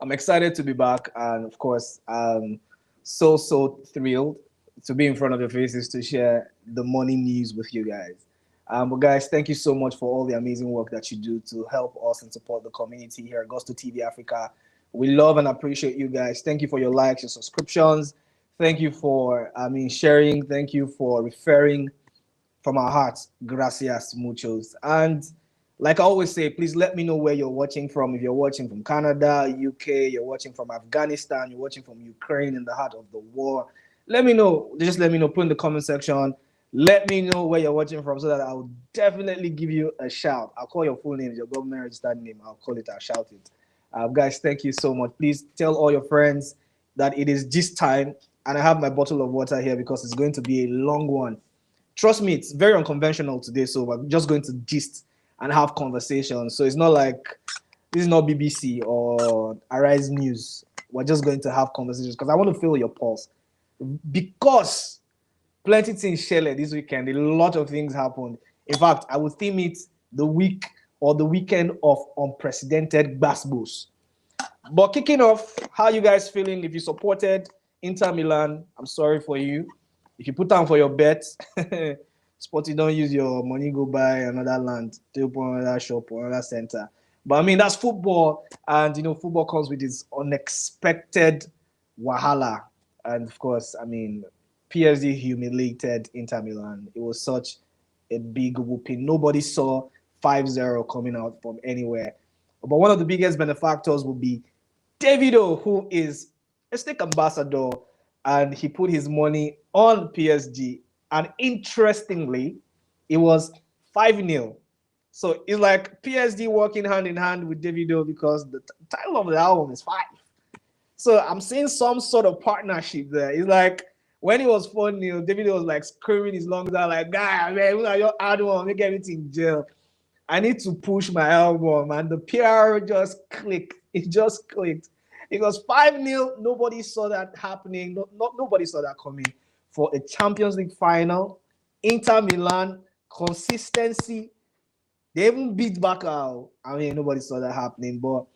I'm excited to be back, and of course, so thrilled to be in front of your faces to share the morning news with you guys. But guys, thank you so much for all the amazing work that you do to help us and support the community here at Gusto TV Africa. We love and appreciate you guys. Thank you for your likes, your subscriptions. Thank you for, sharing. Thank you for referring from our hearts. Gracias muchos. And like I always say, please let me know where you're watching from. If you're watching from Canada, UK, you're watching from Afghanistan, you're watching from Ukraine in the heart of the war. Let me know. Just let me know. Put in the comment section. Let me know where you're watching from so that I'll definitely give you a shout. I'll call your full name, your government registered name. I'll call it, I'll shout it. Guys, thank you so much. Please tell all your friends that it is this time. And I have my bottle of water here because it's going to be a long one. Trust me, it's very unconventional today. So we're just going to gist and have conversations. So it's not like this is not BBC or Arise News. We're just going to have conversations because I want to feel your pulse. Because plenty things shared this weekend, a lot of things happened. In fact, I would theme it the week or the weekend of unprecedented basketballs. But kicking off, how you guys feeling? If you supported Inter Milan, I'm sorry for you. If you put down for your bet, Sporty don't use your money, go buy another land, to open another shop or another center. But I mean, that's football. And, football comes with its unexpected wahala. And of course, I mean, PSG humiliated Inter Milan. It was such a big whooping. Nobody saw 5-0 coming out from anywhere. But one of the biggest benefactors will be Davido, who is a snake ambassador, and he put his money on PSG. And interestingly, it was 5-0. So it's like PSG working hand in hand with Davido because the title of the album is 5. So I'm seeing some sort of partnership there. It's like when it was 4-0, Davido was like screaming his lungs out like, "Guy, man, who are your hard one? Make everything in jail. I need to push my album." And the PR just clicked. It just clicked. It was 5-0. Nobody saw that happening. Nobody saw that coming. For a Champions League final, Inter Milan, consistency. They even beat back out. I mean, nobody saw that happening. But,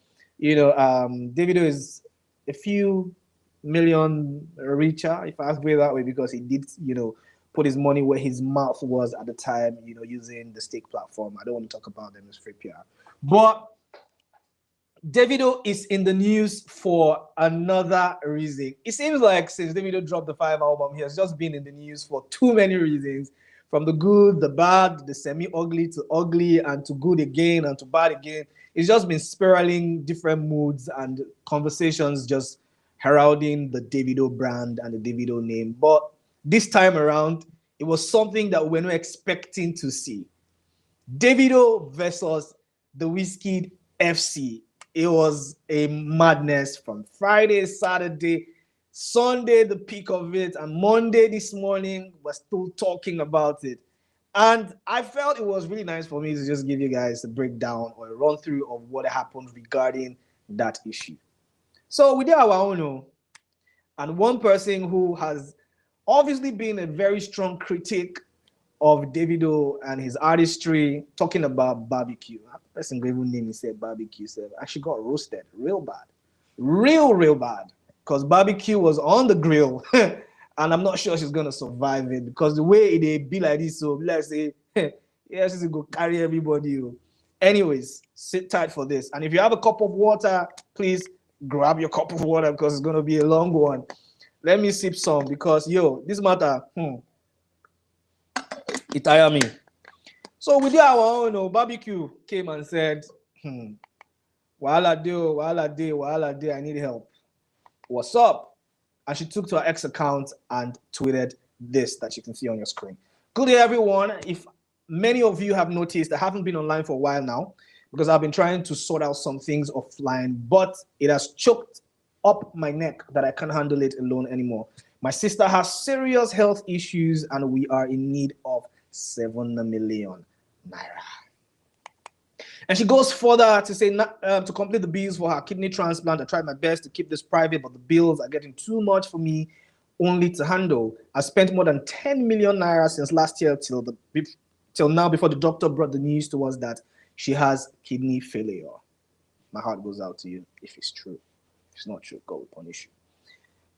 Davido is a few million richer, if I put it that way, because he did, put his money where his mouth was at the time, using the stake platform. I don't want to talk about them as free PR. But Davido is in the news for another reason. It seems like since Davido dropped the 5 album, he has just been in the news for too many reasons. From the good, the bad, the semi-ugly to ugly, and to good again, and to bad again. It's just been spiraling different moods and conversations just heralding the Davido brand and the Davido name. But this time around, it was something that we were not expecting to see. Davido versus the Wizkid FC. It was a madness from Friday, Saturday, Sunday, the peak of it, and Monday this morning, we're still talking about it. And I felt it was really nice for me to just give you guys a breakdown or a run through of what happened regarding that issue. So we did our own, and one person who has obviously been a very strong critic of Davido and his artistry, talking about Barbecue. That person even name he said Barbecue. Said actually got roasted real bad, real bad, because Barbecue was on the grill, and I'm not sure she's gonna survive it because the way it be like this. So let's say, yeah, she's gonna carry everybody. Anyways, sit tight for this, and if you have a cup of water, please grab your cup of water because it's gonna be a long one. Let me sip some because this matter. It tire me. So we did our own. Barbecue came and said, wahala day, I need help. What's up? And she took to her ex account and tweeted this that you can see on your screen. Good day, everyone. If many of you have noticed, I haven't been online for a while now because I've been trying to sort out some things offline, but it has choked up my neck that I can't handle it alone anymore. My sister has serious health issues and we are in need of 7 million naira. And she goes further to say to complete the bills for her kidney transplant. I tried my best to keep this private, but the bills are getting too much for me only to handle. I spent more than 10 million naira since last year till now before the doctor brought the news to us that she has kidney failure. My heart goes out to you if it's true. not true. God will punish you.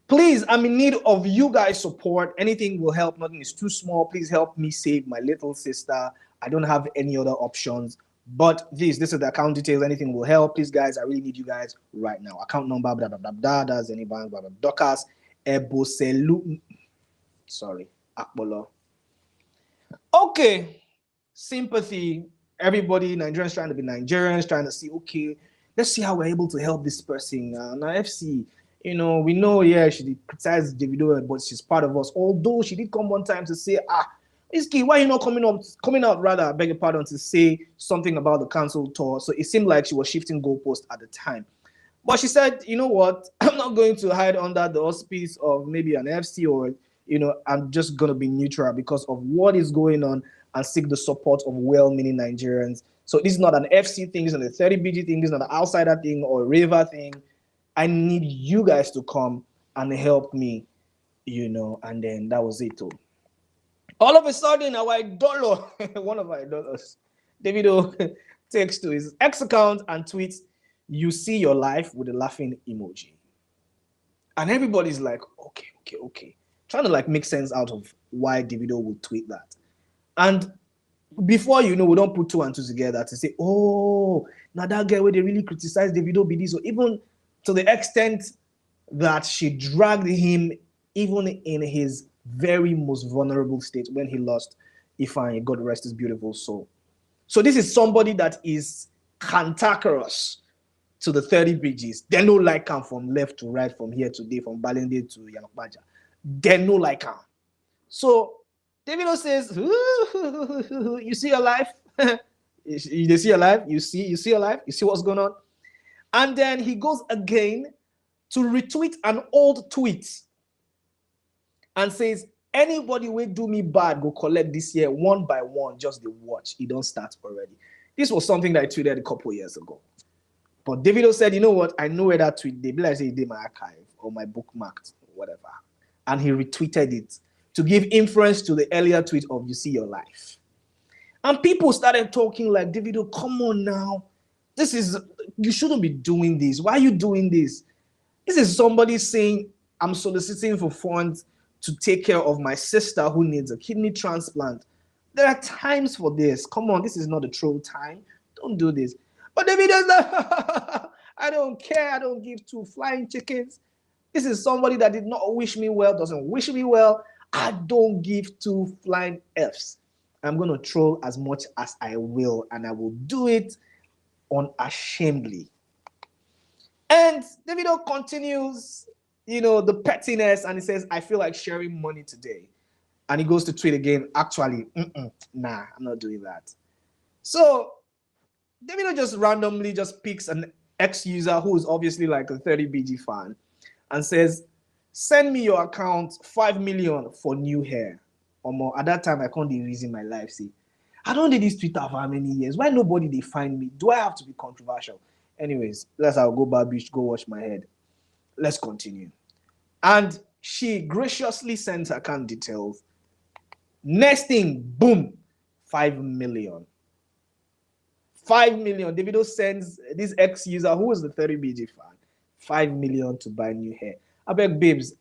Please, I'm in need of you guys' support. Anything will help. Nothing is too small. Please help me save my little sister. I don't have any other options. But this is the account details. Anything will help. Please, guys, I really need you guys right now. Account number, blah, blah, blah, blah. That's any bank, blah, blah, Docas, Eboselu. Sorry, Akbolo. Okay. Sympathy. Everybody, Nigerians trying to be Nigerians, trying to see, okay, let's see how we're able to help this person. Now, FC, we know, yeah, she did criticize Davido, but she's part of us. Although she did come one time to say, Wizkid, why are you not coming out rather, I beg your pardon, to say something about the cancelled tour? So it seemed like she was shifting goalposts at the time. But she said, you know what, I'm not going to hide under the auspice of maybe an FC or, I'm just going to be neutral because of what is going on and seek the support of well-meaning Nigerians. So this is not an FC thing, this is not a 30BG thing, this is not an outsider thing or a raver thing. I need you guys to come and help me, and then that was it. All of a sudden, our idol, one of our idols, Davido, takes to his X account and tweets, "You see your life," with a laughing emoji. And everybody's like, okay. Trying to make sense out of why Davido would tweet that. And before we don't put two and two together to say, oh, now that girl where they really criticize Davido be this, or even to the extent that she dragged him even in his very most vulnerable state when he lost Ifeanyi, God rest his beautiful soul. So this is somebody that is cantankerous to the 30 bridges. They no like him from left to right, from here to there, from Balinde to Yanokbaja. They no like him. So Davido says, you see your life? You see your life? You see your life? You see what's going on? And then he goes again to retweet an old tweet and says, anybody will do me bad, go collect this year one by one, just the watch. It don't start already. This was something that I tweeted a couple years ago. But Davido said, you know what? I know where that tweet did. I say it did my archive or my bookmarked, whatever. And he retweeted it to give inference to the earlier tweet of you see your life. And people started talking like, Davido, come on now. You shouldn't be doing this. Why are you doing this? This is somebody saying, I'm soliciting for funds to take care of my sister who needs a kidney transplant. There are times for this. Come on, this is not a troll time. Don't do this. But Davido's like, I don't care. I don't give two flying chickens. This is somebody that did not wish me well, doesn't wish me well. I don't give two flying Fs. I'm going to troll as much as I will, and I will do it unashamedly. And Davido continues, the pettiness, and he says, I feel like sharing money today. And he goes to tweet again, actually, nah, I'm not doing that. So Davido just randomly just picks an ex-user who is obviously like a 30BG fan and says, send me your account, 5 million for new hair. Or more. At that time, I can't be reason my life. See, I don't do this Twitter for how many years? Why nobody they find me? Do I have to be controversial? Anyways, I'll go back beach, go wash my head. Let's continue. And she graciously sent her account details. Next thing, boom, 5 million. 5 million. Davido sends this ex-user who is the 30BG fan 5 million to buy new hair. I beg, babes,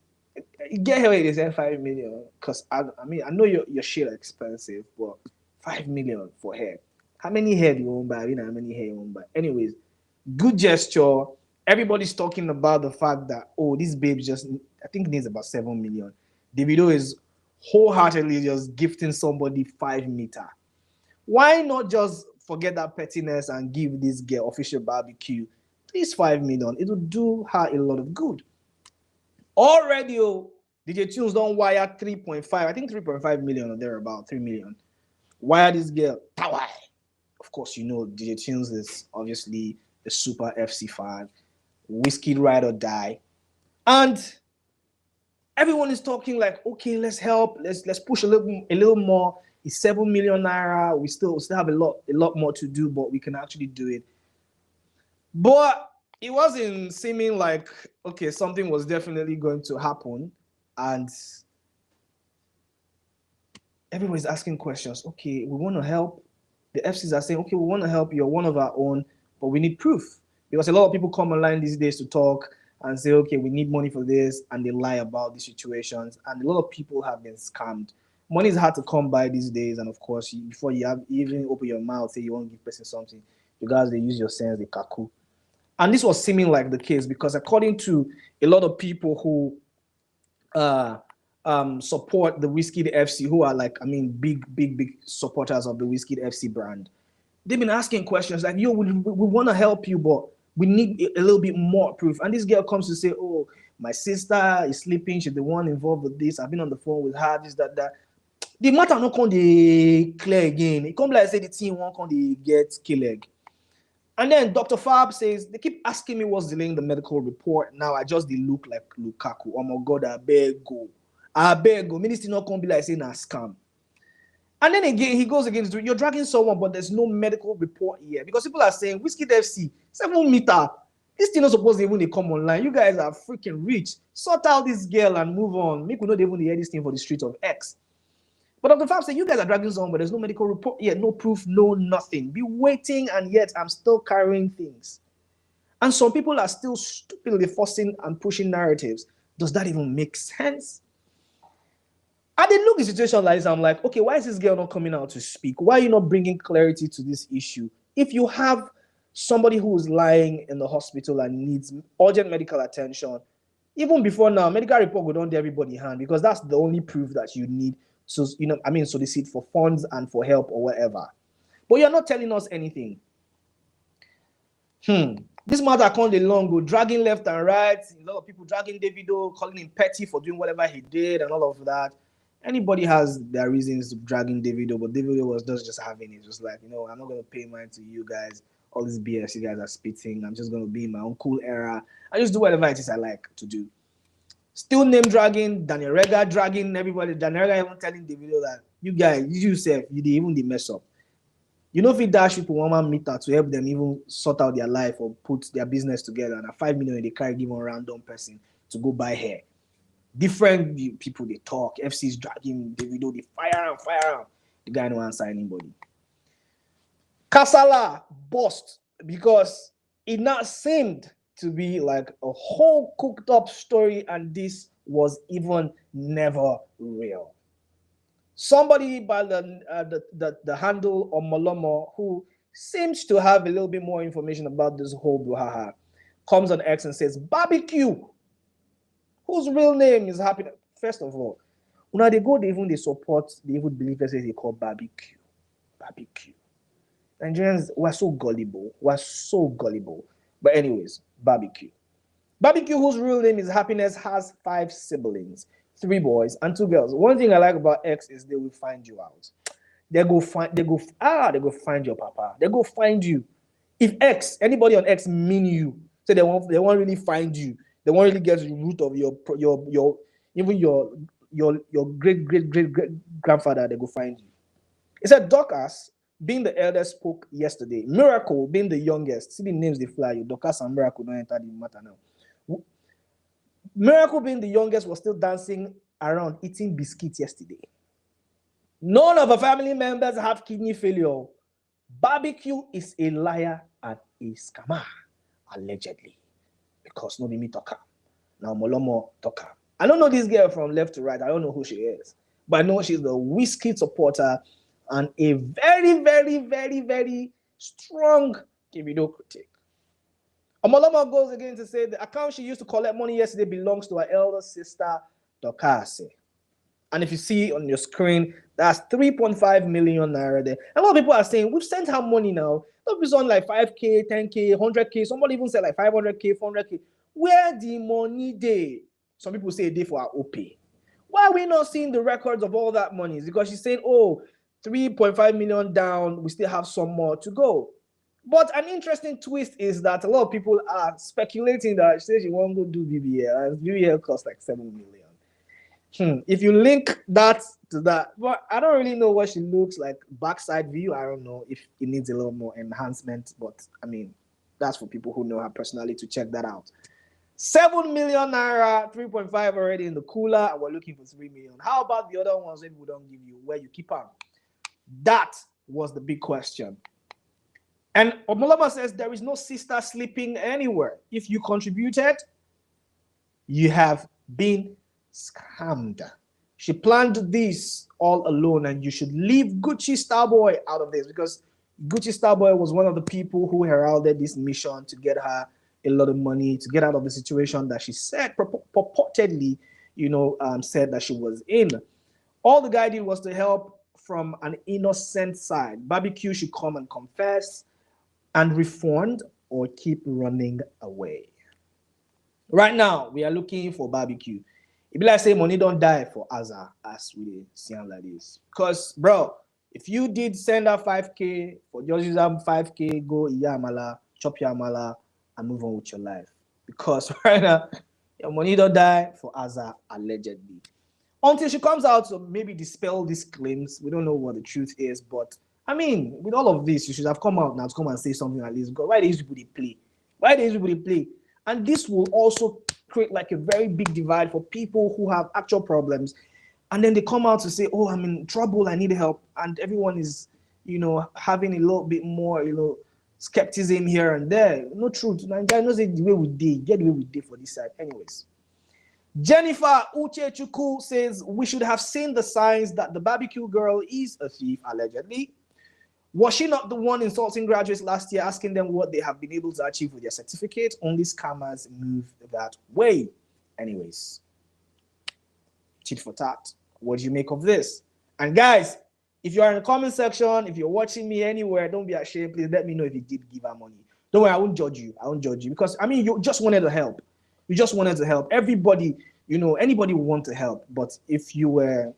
get here. They say 5 million because I know your shit expensive, but 5 million for hair. How many hair do you want to buy? How many hair you want to buy? Anyways, good gesture. Everybody's talking about the fact that this babe I think needs about 7 million. Davido is wholeheartedly just gifting somebody 5 meter. Why not just forget that pettiness and give this girl official barbecue? Please 5 million. It will do her a lot of good. Already, DJ Tunes don't wire 3.5. I think 3.5 million or thereabout, 3 million. Wire this girl. Power. Of course, DJ Tunes is obviously a super FC fan. Wizkid ride or die. And everyone is talking like, okay, let's help. Let's push a little more. It's 7 million naira. We still have a lot more to do, but we can actually do it. But it wasn't seeming like, okay, something was definitely going to happen. And everybody's asking questions. Okay, we want to help. The FCs are saying, okay, we want to help. You're one of our own, but we need proof. Because a lot of people come online these days to talk and say, okay, we need money for this, and they lie about the situations. And a lot of people have been scammed. Money is hard to come by these days, and of course, before you have even open your mouth, say you want to give person something, you guys they use your sense, they kaku. And this was seeming like the case because according to a lot of people who support the Wizkid FC, who are like, I mean, big supporters of the Wizkid FC brand, they've been asking questions like, yo, we want to help you, but we need a little bit more proof. And this girl comes to say, oh, my sister is sleeping. She's the one involved with this. I've been on the phone with her, this, that. The matter not come they clear again. It come like I say the team won't come they get kill egg. And then Dr. Fab says, they keep asking me what's delaying the medical report. Now I just they look like Lukaku. Oh my God, I beg go. I beg go. Ministry not come be like saying a scam. And then again, he goes against you're dragging someone, but there's no medical report here. Because people are saying, Wizkid FC, 7 meter. This thing not supposed to even they come online. You guys are freaking rich. Sort out this girl and move on. Make we not even hear this thing for the streets of X. But Dr. Fab said, you guys are dragging someone, but there's no medical report yet, no proof, no nothing. Be waiting, and yet I'm still carrying things. And some people are still stupidly forcing and pushing narratives. Does that even make sense? I didn't look at the situation like this. I'm like, okay, why is this girl not coming out to speak? Why are you not bringing clarity to this issue? If you have somebody who is lying in the hospital and needs urgent medical attention, even before now, medical report would don't do everybody hand because that's the only proof that you need. So, solicit for funds and for help or whatever. But you're not telling us anything. This matter can't be long go dragging left and right. A lot of people dragging Davido, calling him petty for doing whatever he did and all of that. Anybody has their reasons to dragging Davido, but Davido was just having it. Just like, I'm not going to pay mine to you guys. All this BS you guys are spitting. I'm just going to be in my own cool era. I just do whatever it is I like to do. Still name dragging, Daniel Rega dragging everybody. Daniel Rega even telling Davido that you guys, you yourself, you did even the mess up. You know if you dash people 1 man meter to help them even sort out their life or put their business together, and a 5 million they carry give one random person to go buy hair. Different people they talk. FC's dragging Davido, they fire him. The guy no answer anybody. Kasala bust because it not seemed to be like a whole cooked up story, and this was even never real. Somebody by the handle of Molomo, who seems to have a little bit more information about this whole brouhaha, comes on X and says, Barbecue, whose real name is Happiness. First of all, when they go, they support, they even believe they say they call Barbecue. Barbecue. Nigerians were so gullible. But anyways, Barbecue. Barbecue, whose real name is Happiness, has 5 siblings, 3 boys and 2 girls. One thing I like about X is they will find you out. They go find your papa. They go find you. If anybody on X mean you, so they won't really find you. They won't really get to the root of your great grandfather. They go find you. It said Dorcas, being the eldest, spoke yesterday. Miracle, being the youngest. See the names they fly you. Dorcas and Miracle don't enter the matter now. Miracle, being the youngest, was still dancing around eating biscuits yesterday. None of her family members have kidney failure. Barbecue is a liar and a scammer, allegedly. Because nobody me talk her. Now Molomo talk her. I don't know this girl from left to right. I don't know who she is. But I know she's the Wizkid supporter and a very, very, very, very strong Davido critic. Omoloma goes again to say the account she used to collect money yesterday belongs to her elder sister, Dokase. And if you see on your screen, that's 3.5 million naira there. A lot of people are saying, we've sent her money now. It's on like 5K, 10K, 100K. Somebody even said like 500K, 400K. Where the money day? Some people say a day for our OP. Why are we not seeing the records of all that money? It's because she's saying, 3.5 million down, we still have some more to go. But an interesting twist is that a lot of people are speculating that she says she won't go do BBL, and BBL costs like 7 million. If you link that to that, but I don't really know what she looks like backside view. I don't know if it needs a little more enhancement, but I mean, that's for people who know her personally to check that out. 7 million naira, 3.5 already in the cooler, and we're looking for 3 million. How about the other ones that we don't give you, where you keep them? That was the big question. And Omolama says there is no sister sleeping anywhere. If you contributed, You have been scammed. She planned this all alone, and you should leave Gucci Starboy out of this, because Gucci Starboy was one of the people who heralded this mission to get her a lot of money, to get out of the situation that she said purportedly, said that she was in. All the guy did was to help from an innocent side. Barbecue should come and confess and refund, or keep running away. Right now, we are looking for Barbecue. It be like say money don't die for Azar, as we see him like this. Because, bro, if you did send her 5K for just use 5K, go Yamala, chop your Amala, and move on with your life. Because right now, your money don't die for Azar, allegedly. Until she comes out to maybe dispel these claims. We don't know what the truth is, but I mean, with all of this, you should have come out now to come and say something at least. Because why these people they play? Why these people they play? And this will also create like a very big divide for people who have actual problems, and then they come out to say, oh, I'm in trouble, I need help, and everyone is having a little bit more skepticism here and there. No truth. Nigeria knows the way we did, get the way we did for this side. Anyways, Jennifer Uchechukwu says we should have seen the signs that the barbecue girl is a thief, allegedly. Was she not the one insulting graduates last year, asking them what they have been able to achieve with their certificate? Only scammers move that way. Anyways, tit for tat. What do you make of this? And guys, if you're in the comment section, if you're watching me anywhere, don't be ashamed. Please let me know if you did give her money. Don't worry, I won't judge you. I won't judge you, because I mean, you just wanted to help. You just wanted to help. Everybody, anybody would want to help. But if you were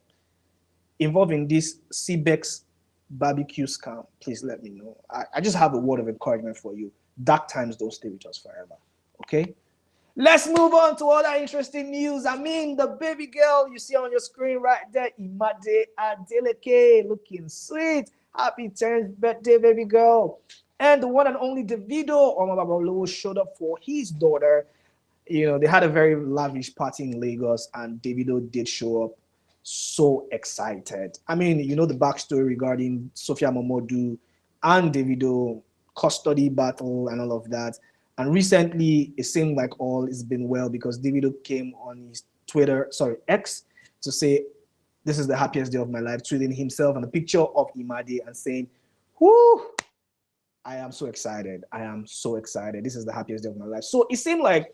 involved in this CBEX barbecue scam, please let me know. I just have a word of encouragement for you. Dark times don't stay with us forever. Okay? Let's move on to other interesting news. I mean, the baby girl you see on your screen right there, Imade and Asake, looking sweet. Happy 10th birthday, baby girl. And the one and only Davido Omababolo showed up for his daughter. They had a very lavish party in Lagos, and Davido did show up. So excited. I mean, the backstory regarding Sophia Momodu and Davido custody battle and all of that. And recently, it seemed like all is been well, because Davido came on his X, to say, this is the happiest day of my life, tweeting himself and a picture of Imade and saying, whoo, I am so excited. I am so excited. This is the happiest day of my life. So it seemed like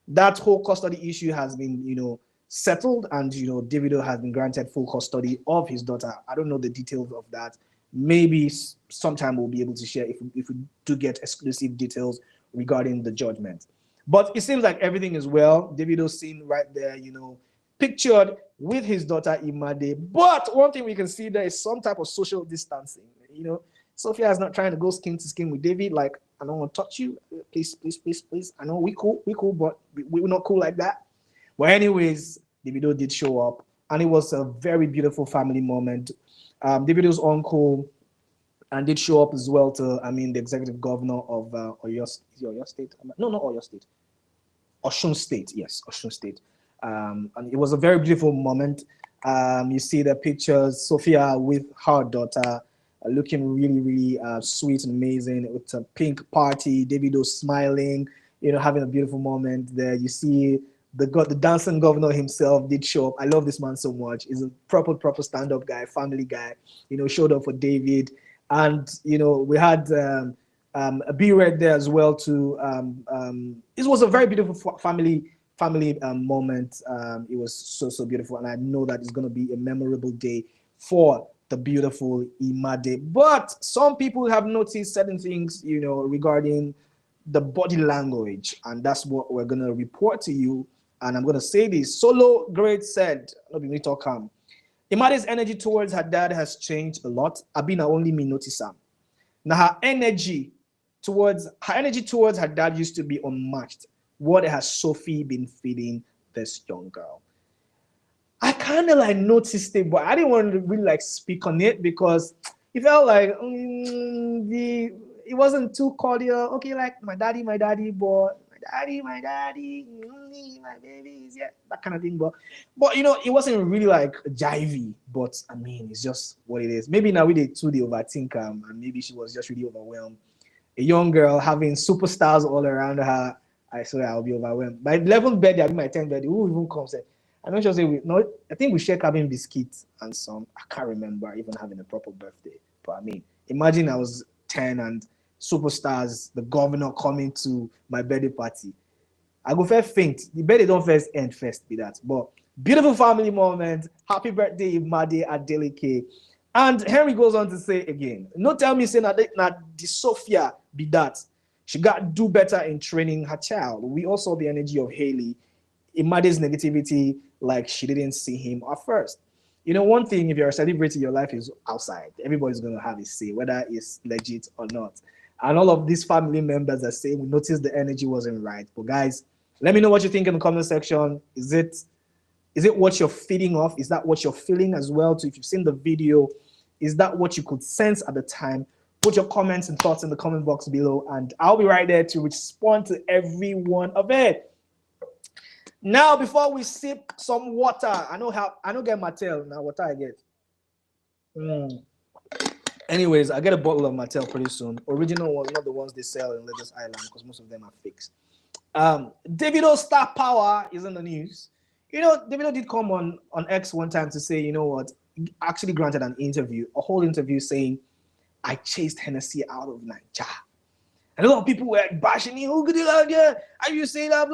that whole custody issue has been, settled, and Davido has been granted full custody of his daughter. I don't know the details of that. Maybe sometime we'll be able to share if we do get exclusive details regarding the judgment. But it seems like everything is well. Davido's seen right there, pictured with his daughter Imade. But one thing we can see there is some type of social distancing. Sophia is not trying to go skin to skin with David. Like, I don't want to touch you. Please, please, please, please. I know we cool, but we're not cool like that. But anyways, Davido did show up, and it was a very beautiful family moment. Davido's uncle and did show up as well to, the executive governor of Oyo State. No, not Oyo State. Osun State, yes, Osun State. And it was a very beautiful moment. You see the pictures, Sophia with her daughter, looking really, really sweet and amazing. It's a pink party, Davido smiling, having a beautiful moment there. You see the dancing governor himself did show up. I love this man so much. He's a proper stand-up guy, family guy. showed up for David, and we had a B-Red there as well too. It was a very beautiful family moment. It was so beautiful, and I know that it's going to be a memorable day for the beautiful Imade. But some people have noticed certain things, regarding the body language, and that's what we're going to report to you. And I'm going to say this. Solo Great said, let me talk calm. Imade's energy towards her dad has changed a lot. Abina only me notice her. Now her energy towards her dad used to be unmatched. What has Sophie been feeding this young girl? I kind of noticed it, but I didn't want to really speak on it, because it felt like it wasn't too cordial. Okay, my daddy, boy. My daddy, my babies, yeah, that kind of thing. But it wasn't really jivey. But I mean, it's just what it is. Maybe now we did too the overthink, and maybe she was just really overwhelmed. A young girl having superstars all around her, I swear I'll be overwhelmed. My 11th birthday, I'll be my 10th birthday. Who even comes? I'm not sure. Say we no. I think we share having biscuits and some. I can't remember even having a proper birthday. But I mean, imagine I was 10 and superstars, the governor coming to my birthday party. I go first faint. The birthday don't first end first be that. But beautiful family moment. Happy birthday, Imade and Asake. And Henry goes on to say again, no tell me say that the Sophia be that. She got do better in training her child. We all saw the energy of Haley, Imade's negativity, like she didn't see him at first. You know, one thing, if you're a celebrity, your life is outside. Everybody's going to have a say, whether it's legit or not. And all of these family members are saying, we noticed the energy wasn't right. But guys, let me know what you think in the comment section. Is it what you're feeding off? Is that what you're feeling as well? So if you've seen the video, is that what you could sense at the time? Put your comments and thoughts in the comment box below, and I'll be right there to respond to every one of it. Now, before we sip some water, I don't get Martell. Now, what I get? Anyways, I get a bottle of Martell pretty soon. Original ones, not the ones they sell in Lagos Island, because most of them are fakes. Davido star power is in the news. You know, Davido did come on X one time to say, you know what, he actually granted an interview, a whole interview saying, I chased Hennessy out of Nigeria. And a lot of people were bashing him. Who could you like, yeah? Are you saying that?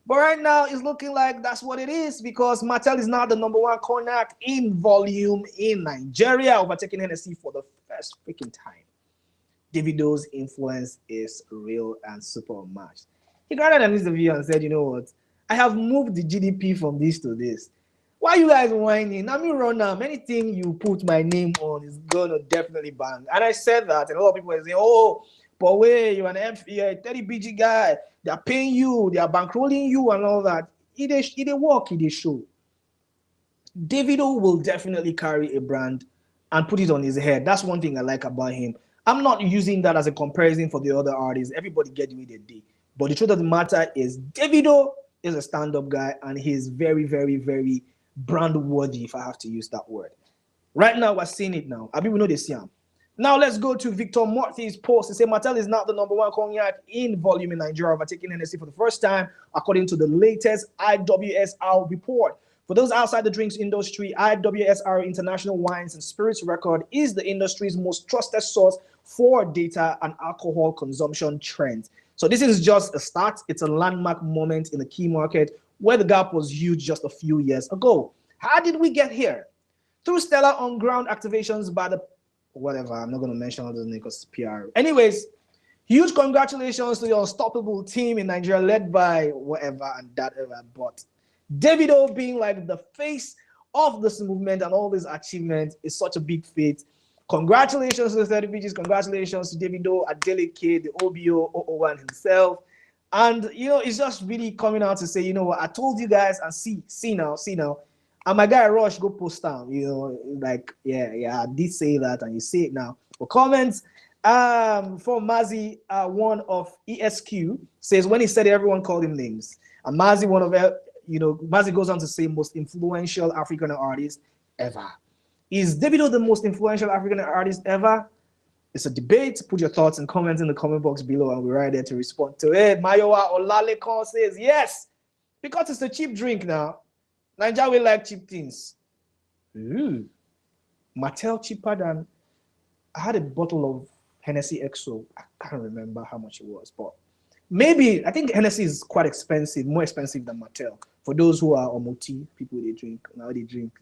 But right now, it's looking like that's what it is, because Martell is now the #1 cognac in volume in Nigeria, overtaking Hennessy for the first freaking time. Davido's influence is real and super unmatched. He granted an interview and said, you know what? I have moved the GDP from this to this. Why you guys whining? I mean, run now. Anything you put my name on is gonna definitely bang. And I said that, and a lot of people are saying, "Oh, but wait, you're you're a 30 BG guy. They're paying you, they are bankrolling you, and all that." It work, it show. Davido will definitely carry a brand and put it on his head. That's one thing I like about him. I'm not using that as a comparison for the other artists. Everybody get the way they did. But the truth of the matter is, Davido is a stand-up guy, and he's very, very, very brand worthy, if I have to use that word. Right now, we're seeing it now. I mean, we know they see him. Now let's go to Victor Morty's post. He said Martell is now the #1 cognac in volume in Nigeria, overtaking Hennessy for the first time, according to the latest IWSR report. For those outside the drinks industry, IWSR International Wines and Spirits Record is the industry's most trusted source for data and alcohol consumption trends. So this is just a start. It's a landmark moment in the key market where the gap was huge just a few years ago. How did we get here? Through stellar on-ground activations by the whatever, I'm not going to mention all those names because it's PR. Anyways, huge congratulations to the unstoppable team in Nigeria led by whatever and that ever. But Davido being like the face of this movement and all these achievements is such a big feat. Congratulations to the 30 BGs. Congratulations to Davido, Adeleke, the OBO, 001 himself. And, you know, it's just really coming out to say, you know what, I told you guys, and see now. And my guy Rush go post down, you know, like, yeah, I did say that, and you see it now. For comments, from Mazi, one of ESQ, says when he said it, everyone called him names. And Mazi, Mazi goes on to say most influential African artist ever. Is Davido the most influential African artist ever? It's a debate. Put your thoughts and comments in the comment box below, and we're right there to respond to it. Mayowa Olalekon says yes, because it's a cheap drink now. Nigeria will like cheap things. Martell cheaper than... I had a bottle of Hennessy XO. I can't remember how much it was, but maybe, I think Hennessy is quite expensive, more expensive than Martell. For those who are omoti, people they drink. Now they drink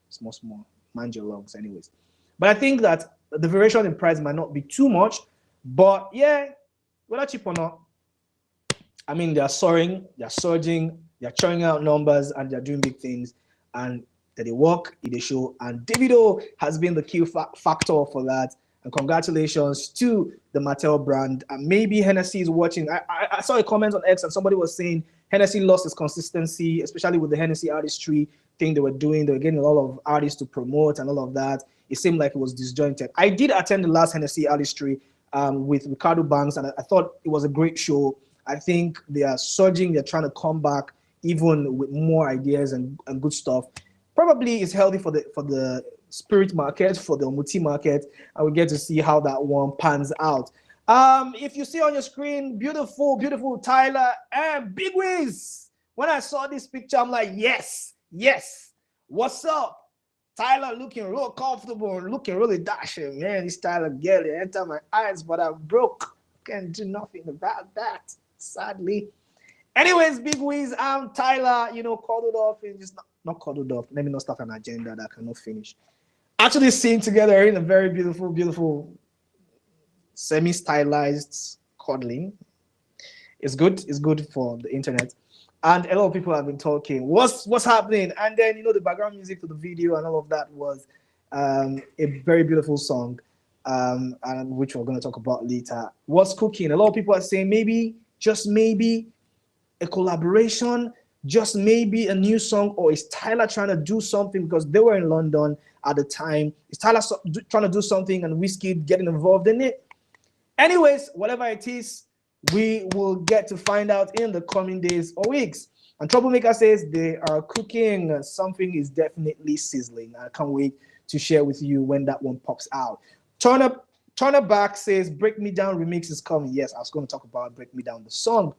small. Mind your lungs, anyways. But I think that the variation in price might not be too much. But yeah, whether cheap or not, I mean, they're soaring, they're surging, they're churning out numbers, and they're doing big things. And that they work, they show. And Davido has been the key factor for that. And congratulations to the Martell brand. And maybe Hennessy is watching. I saw a comment on X, and somebody was saying Hennessy lost its consistency, especially with the Hennessy artistry thing they were doing. They were getting a lot of artists to promote and all of that. It seemed like it was disjointed. I did attend the last Hennessy artistry with Ricardo Banks, and I thought it was a great show. I think they are surging. They're trying to come back even with more ideas and good stuff. Probably it's healthy for the spirit market, for the Omuti market, and we get to see how that one pans out. If you see on your screen, beautiful, beautiful Tyla and Big Wiz. When I saw this picture, I'm like, yes, yes. What's up? Tyla looking real comfortable and looking really dashing. Man, this Tyla girl entered my eyes, but I'm broke. Can't do nothing about that, sadly. Anyways, Big Wiz, I'm Tyla, cuddled off and just not cuddled off. Let me not start an agenda that I cannot finish. Actually, seen together in a very beautiful, beautiful semi-stylized cuddling. It's good. It's good for the internet. And a lot of people have been talking. What's happening? And then the background music to the video and all of that was a very beautiful song, and which we're going to talk about later. What's cooking? A lot of people are saying maybe, just maybe, a collaboration, just maybe a new song, or is Tyla trying to do something because they were in London at the time? Is Tyla trying to do something and Wizkid getting involved in it? Anyways, whatever it is, we will get to find out in the coming days or weeks. And Troublemaker says they are cooking. Something is definitely sizzling. I can't wait to share with you when that one pops out. Turner Back says Break Me Down remix is coming. Yes, I was going to talk about Break Me Down, the song.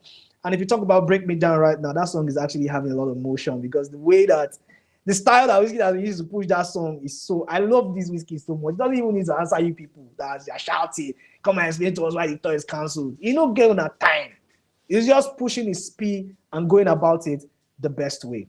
And if you talk about Break Me Down right now, that song is actually having a lot of motion because the way that the style that Wizkid has used to push that song is so. I love this Wizkid so much. It doesn't even need to answer you people that are shouting, come and explain to us why the toy is cancelled. You don't get on that time. He's just pushing his speed and going about it the best way.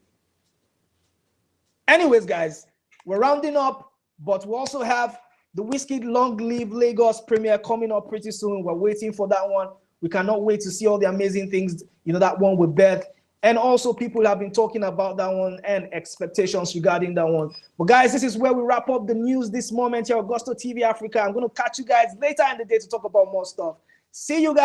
Anyways, guys, we're rounding up, but we also have the Wizkid Long Live Lagos premiere coming up pretty soon. We're waiting for that one. We cannot wait to see all the amazing things, that one with Beth. And also people have been talking about that one and expectations regarding that one. But guys, this is where we wrap up the news this moment here at Augusto TV Africa. I'm going to catch you guys later in the day to talk about more stuff. See you guys.